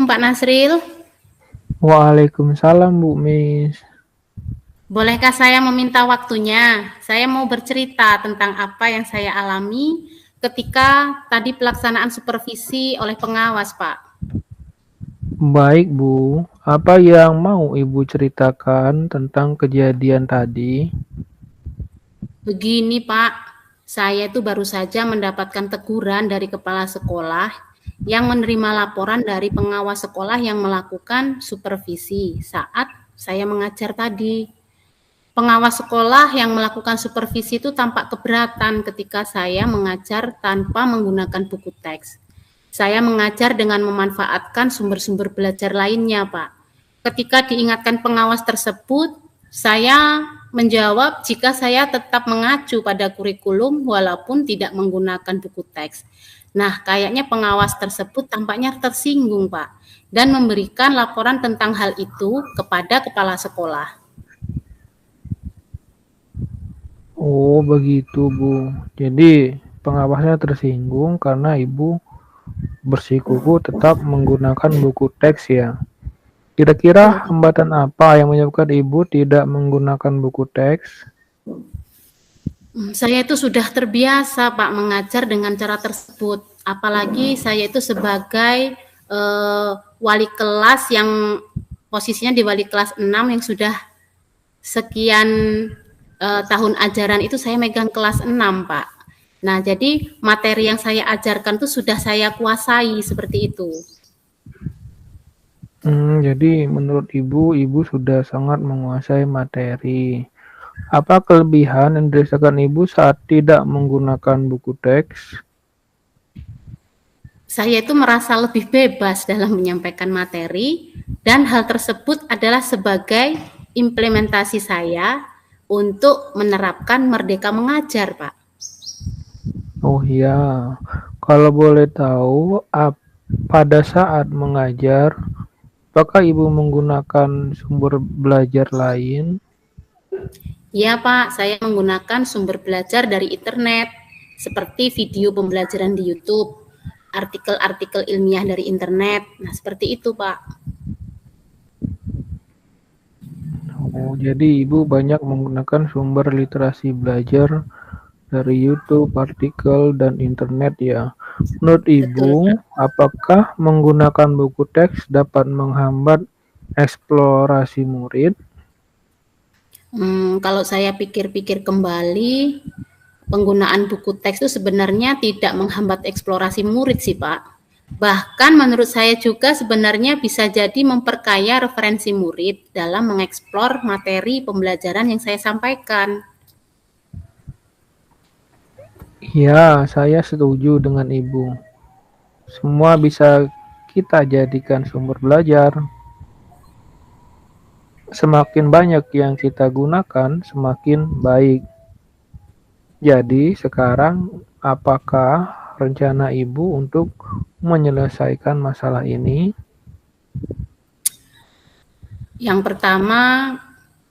Pak Nasril. Waalaikumsalam Bu Mis. Bolehkah saya meminta waktunya? Saya mau bercerita tentang apa yang saya alami ketika tadi pelaksanaan supervisi oleh pengawas, Pak. Baik Bu, apa yang mau Ibu ceritakan tentang kejadian tadi? Begini, Pak, saya itu baru saja mendapatkan teguran dari kepala sekolah yang menerima laporan dari pengawas sekolah yang melakukan supervisi saat saya mengajar tadi. Pengawas sekolah yang melakukan supervisi itu tampak keberatan ketika saya mengajar tanpa menggunakan buku teks. Saya mengajar dengan memanfaatkan sumber-sumber belajar lainnya, Pak. Ketika diingatkan pengawas tersebut, saya menjawab jika saya tetap mengacu pada kurikulum walaupun tidak menggunakan buku teks. Nah, kayaknya pengawas tersebut tampaknya tersinggung, Pak, dan memberikan laporan tentang hal itu kepada kepala sekolah. Oh begitu Bu, jadi pengawasnya tersinggung karena Ibu bersikuku tetap menggunakan buku teks ya. Kira-kira hambatan apa yang menyebabkan Ibu tidak menggunakan buku teks? Saya itu sudah terbiasa, Pak, mengajar dengan cara tersebut. Apalagi saya itu sebagai wali kelas yang posisinya di wali kelas 6 yang sudah sekian tahun ajaran itu saya megang kelas 6, Pak. Nah, jadi materi yang saya ajarkan itu sudah saya kuasai seperti itu. Jadi menurut Ibu sudah sangat menguasai materi. Apa kelebihan yang dirasakan Ibu saat tidak menggunakan buku teks? Saya itu merasa lebih bebas dalam menyampaikan materi dan hal tersebut adalah sebagai implementasi saya untuk menerapkan merdeka mengajar, Pak. Oh iya, kalau boleh tahu, pada saat mengajar, apakah Ibu menggunakan sumber belajar lain? Ya, Pak, saya menggunakan sumber belajar dari internet, seperti video pembelajaran di YouTube, artikel-artikel ilmiah dari internet. Nah, seperti itu, Pak. Oh, jadi Ibu banyak menggunakan sumber literasi belajar dari YouTube, artikel, dan internet ya. Menurut Ibu, Betul. apakah menggunakan buku teks dapat menghambat eksplorasi murid? Kalau saya pikir-pikir kembali, penggunaan buku teks itu sebenarnya tidak menghambat eksplorasi murid sih, Pak. Bahkan menurut saya juga sebenarnya bisa jadi memperkaya referensi murid dalam mengeksplor materi pembelajaran yang saya sampaikan. Ya, saya setuju dengan Ibu. Semua bisa kita jadikan sumber belajar. Semakin banyak yang kita gunakan, semakin baik. Jadi, sekarang apakah rencana Ibu untuk menyelesaikan masalah ini? Yang pertama,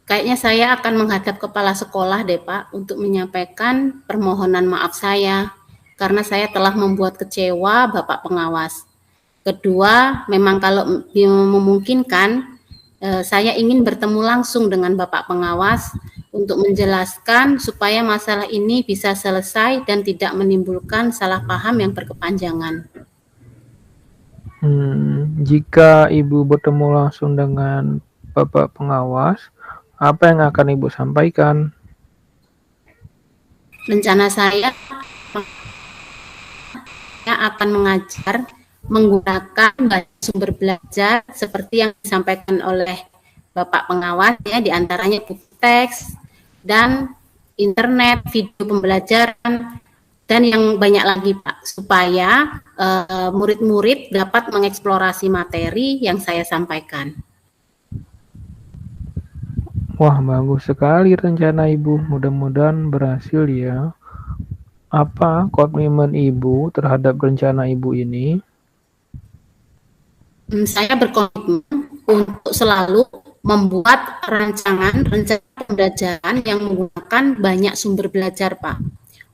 kayaknya saya akan menghadap kepala sekolah deh, Pak, untuk menyampaikan permohonan maaf saya karena saya telah membuat kecewa Bapak pengawas. Kedua, memang kalau memungkinkan, saya ingin bertemu langsung dengan Bapak pengawas untuk menjelaskan supaya masalah ini bisa selesai dan tidak menimbulkan salah paham yang berkepanjangan. Jika Ibu bertemu langsung dengan Bapak pengawas, apa yang akan Ibu sampaikan? Rencana saya akan mengajar menggunakan sumber belajar seperti yang disampaikan oleh Bapak pengawas ya, diantaranya buku teks dan internet, video pembelajaran dan yang banyak lagi, Pak, supaya murid-murid dapat mengeksplorasi materi yang saya sampaikan. Wah, bagus sekali rencana Ibu. Mudah-mudahan berhasil ya. Apa komitmen Ibu terhadap rencana Ibu ini? Saya berkomitmen untuk selalu membuat rancangan pembelajaran yang menggunakan banyak sumber belajar, Pak,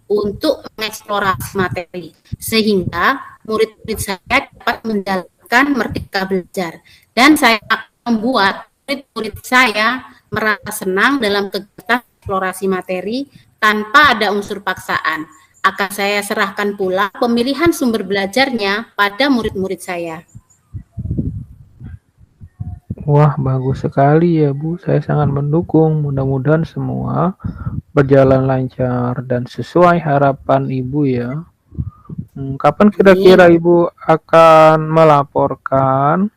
untuk mengeksplorasi materi, sehingga murid-murid saya dapat menjalankan menggiatkan Merdeka Belajar. Dan saya akan membuat murid-murid saya merasa senang dalam kegiatan eksplorasi materi tanpa ada unsur paksaan. Akan saya serahkan pula pemilihan sumber belajarnya pada murid-murid saya. Wah, bagus sekali ya Bu. Saya sangat mendukung. Mudah-mudahan semua berjalan lancar dan sesuai harapan Ibu ya. Kapan kira-kira Amin. Ibu akan melaporkan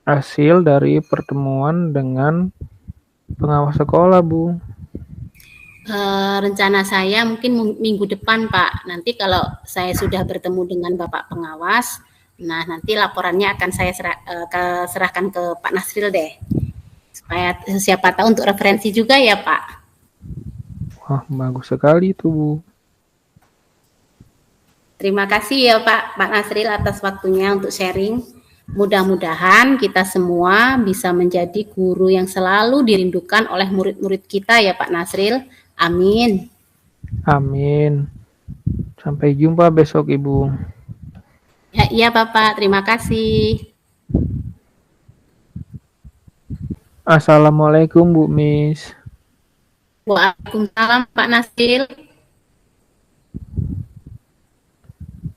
hasil dari pertemuan dengan pengawas sekolah, Bu? Rencana saya mungkin minggu depan, Pak. Nanti kalau saya sudah bertemu dengan Bapak pengawas, nah nanti laporannya akan saya serahkan ke Pak Nasril deh. Supaya siapa tahu untuk referensi juga ya, Pak. Wah, bagus sekali itu, Bu. Terima kasih ya Pak Nasril atas waktunya untuk sharing. Mudah-mudahan kita semua bisa menjadi guru yang selalu dirindukan oleh murid-murid kita ya Pak Nasril. Amin. Amin. Sampai jumpa besok, Ibu. Ya, iya Bapak, terima kasih. Assalamualaikum, Bu Miss. Waalaikumsalam Pak Nasril.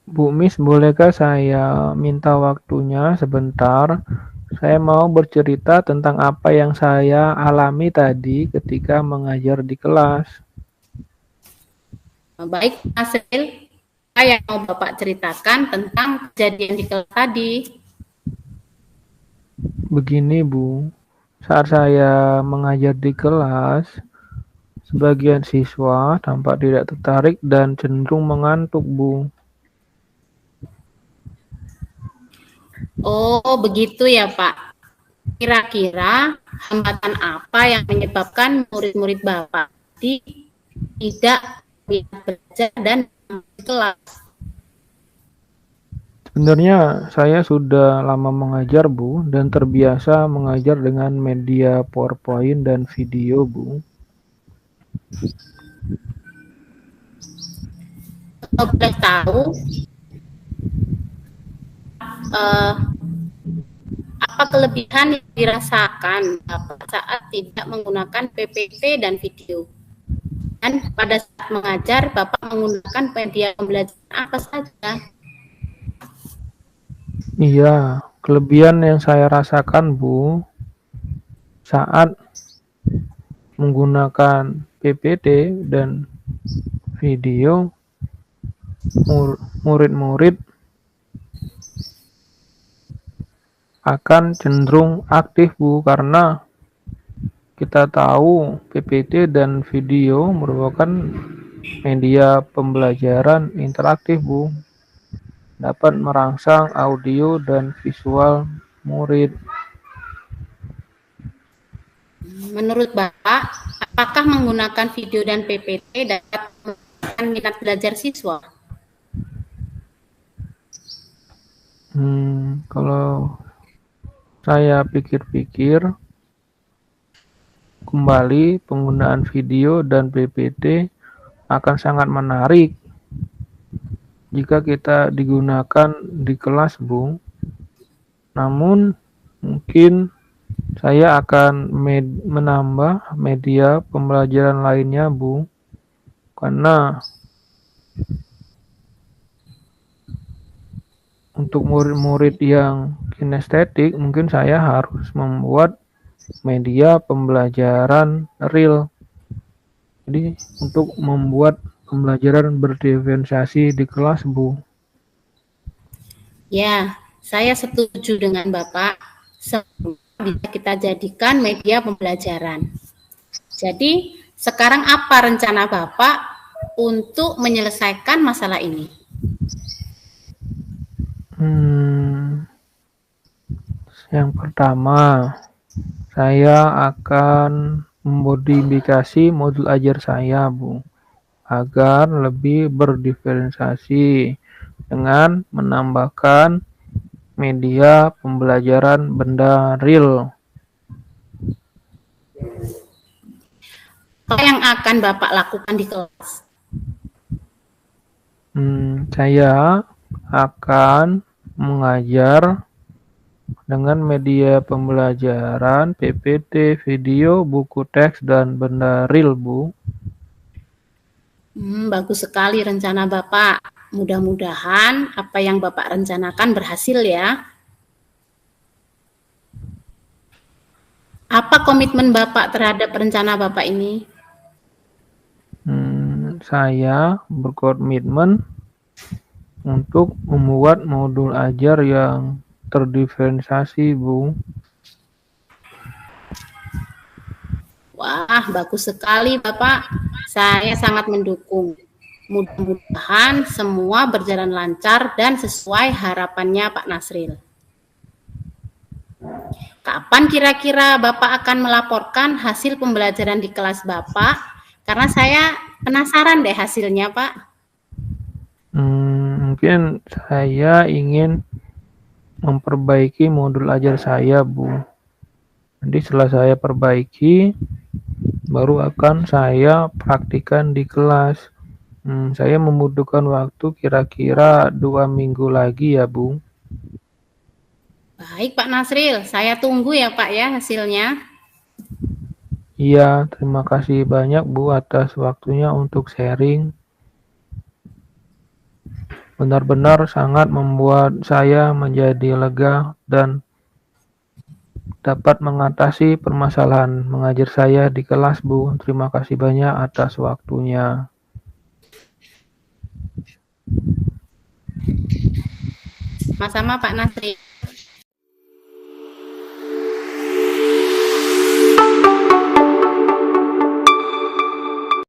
Bu Miss, bolehkah saya minta waktunya sebentar? Saya mau bercerita tentang apa yang saya alami tadi ketika mengajar di kelas. Baik Pak Nasril, apa yang mau Bapak ceritakan tentang kejadian di kelas tadi? Begini, Bu. Saat saya mengajar di kelas, sebagian siswa tampak tidak tertarik dan cenderung mengantuk, Bu. Oh, begitu ya Pak. Kira-kira hambatan apa yang menyebabkan murid-murid Bapak tidak bisa belajar dan di kelas? Sebenarnya saya sudah lama mengajar, Bu, dan terbiasa mengajar dengan media PowerPoint dan video, Bu. Kalau boleh tahu, apa kelebihan yang dirasakan Bapak saat tidak menggunakan PPT dan video? Dan pada saat mengajar, Bapak menggunakan media pembelajaran apa saja? Iya, kelebihan yang saya rasakan, Bu, saat menggunakan PPT dan video, murid-murid akan cenderung aktif, Bu, karena kita tahu PPT dan video merupakan media pembelajaran interaktif, Bu. Dapat merangsang audio dan visual murid. Menurut Bapak, apakah menggunakan video dan PPT dapat meningkatkan minat belajar siswa? Kalau saya pikir-pikir, kembali penggunaan video dan PPT akan sangat menarik jika kita digunakan di kelas, Bu. Namun mungkin saya akan menambah media pembelajaran lainnya, Bu, karena untuk murid-murid yang kinestetik mungkin saya harus membuat media pembelajaran real. Jadi untuk membuat pembelajaran berdiferensiasi di kelas, Bu. Ya, saya setuju dengan Bapak. Semua bisa kita jadikan media pembelajaran. Jadi, sekarang apa rencana Bapak untuk menyelesaikan masalah ini? Yang pertama, saya akan memodifikasi modul ajar saya, Bu, agar lebih berdiferensiasi dengan menambahkan media pembelajaran benda real. Apa yang akan Bapak lakukan di kelas? Saya akan mengajar dengan media pembelajaran, PPT, video, buku teks, dan benda real, Bu. Bagus sekali rencana Bapak. Mudah-mudahan apa yang Bapak rencanakan berhasil ya. Apa komitmen Bapak terhadap rencana Bapak ini? Saya berkomitmen untuk membuat modul ajar yang terdiferensiasi, Bu. Wah, bagus sekali Bapak. Saya sangat mendukung. Mudah-mudahan semua berjalan lancar dan sesuai harapannya Pak Nasril. Kapan kira-kira Bapak akan melaporkan hasil pembelajaran di kelas Bapak? Karena saya penasaran deh hasilnya, Pak. Mungkin saya ingin memperbaiki modul ajar saya, Bu. Nanti setelah saya perbaiki, baru akan saya praktikkan di kelas. Saya membutuhkan waktu kira-kira 2 minggu lagi ya, Bu. Baik, Pak Nasril. Saya tunggu ya, Pak ya, hasilnya. Iya, terima kasih banyak, Bu, atas waktunya untuk sharing. Benar-benar sangat membuat saya menjadi lega dan dapat mengatasi permasalahan mengajar saya di kelas, Bu. Terima kasih banyak atas waktunya. Sama-sama Pak Nasril.